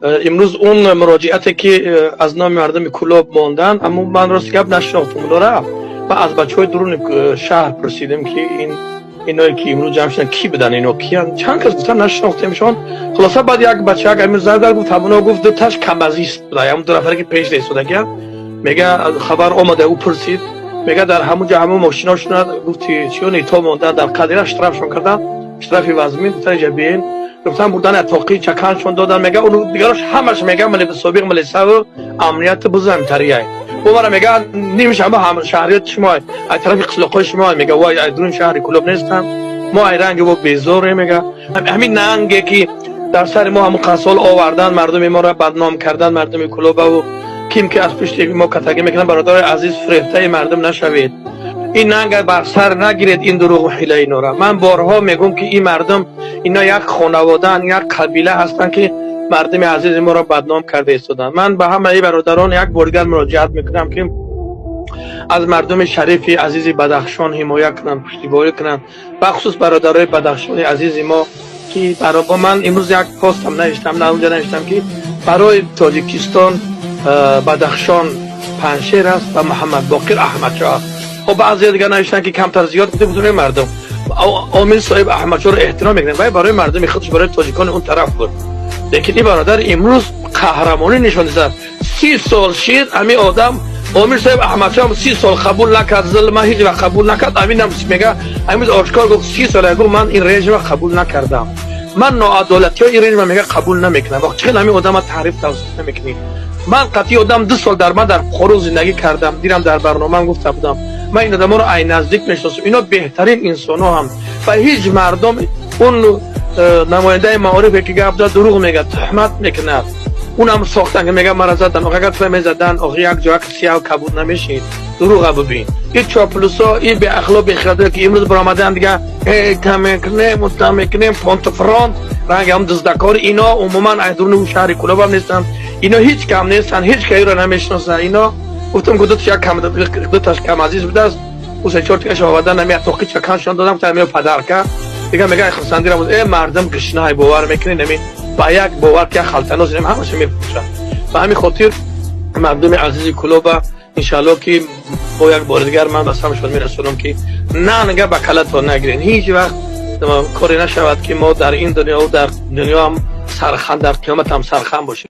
امروز اون مراجعتی که از نام مردم کلوب ماندن، اما من راست گپ نشناختم داره و از بچهای درون شهر پرسیدم که اینایی که امروز جمع شدن کی بدن، اینا کیان؟ چند کس گفتن نشناختیمشون. خلاصه بعد یک بچه امیر زرد گفت همونا گفت دو تاش کمازیست بوده، همون دو نفری که پیش رسیده که میگه خبر آمده. او پرسید میگه در همونجا همون ماشیناشون گفتی چیون ایتا موندن در قدیر اشترافشون کردن، اشترافی وزمین تا جبین گفتن بردن اتاقی چکانشون دادن. میگه اون دیگرش همش میگه ملی سابق ملی سو امنیت بزرگ تریه. اون میگه نمیشه هم شهریت شما از طرف قسلقای شما میگه وای درون شهر کلوب نیستن، ما رنگ و بیزوره. میگه همین ننگی که در سر ما هم قصال آوردن، مردم ما را بدنام کردن، مردم کلوب و کیم که از پشت ما کتگی میکنن. برادر عزیز فریفته مردم نشوید، این ننگ بر سر نگیرید، این دروغ و حیله اینا را. من بارها میگم که این مردم اینا یک خانواده‌ان، یک قبیله هستن که مردم عزیز ما را بدنام کرده ایستادن. من به همه برادران یک بار دیگر مراجعت میکنم که از مردم شریف عزیز بدخشان حمایت کنن، پشتیبانی کنن، بخصوص برادرای بدخشان عزیز ما که برای من امروز یک پست هم نوشتم، نه اونجا نوشتم که برای تاجیکستان بدخشان پنشیر است و محمد باقر احمد شاه. خب بعضی دیگه نوشتن که کمتر زیاد بوده بدون مردم. عامل صاحب احمد شاه رو احترام میکنن و برای مردم خودش برای تاجیکان اون طرف بود. لیکن این برادر امروز قهرمانی نشون داد. 30 سال شیر همین آدم عامل صاحب احمد شاه 30 سال قبول نکرد، ظلم هیچ وقت قبول نکرد. همین هم میگه امروز آشکار گفت 30 سال اگه من این رژیم قبول نکردم، من ناعدالتی های این رژیم میگه قبول نمیکنم. وقت چه همین آدم تعریف توصیف نمیکنی؟ من قطعی آدم 2 سال در من در خروج زندگی کردم، دیدم در برنامه‌ام گفته بودم من این آدما رو عین نزدیک میشناسم. اینا بهترین انسان‌ها هم و هیچ مردم اون نماینده معارفی که گفت دروغ میگه، تهمت میکنه، اونم ساختن که میگه مرا زدن، اگر فهم زدن آخه یک جا که سیاه کبود نمیشین. دروغ ببین این چاپلوسا، این به اخلاق بخرده که امروز برآمدن دیگه کمکنه متمکنه پونت فرانت رنگ هم دزدکار. اینا عموما ایدرون شهر کلوب هم نیستن، اینا هیچ کم نیستن، هیچ کی رو نمیشناسن. اینا گفتم که دو تاش کم عزیز بوده است، او سه چهار تاش آوردن نمی اتاقی چکانشون دادم تا میو پدر که دیگه میگه خرسندی رو ای مردم گشنه باور میکنه نمی با یک باور که خلطناز نمی همش میفروشن. و همین خاطر مردم عزیز کلوب ان شاء الله که با یک بار دیگر من بس همشون میرسونم که نه نگه به کلت و نگیرین، هیچ وقت کاری نشود که ما در این دنیا و در دنیا هم سرخند، در قیامت هم سرخند باشیم.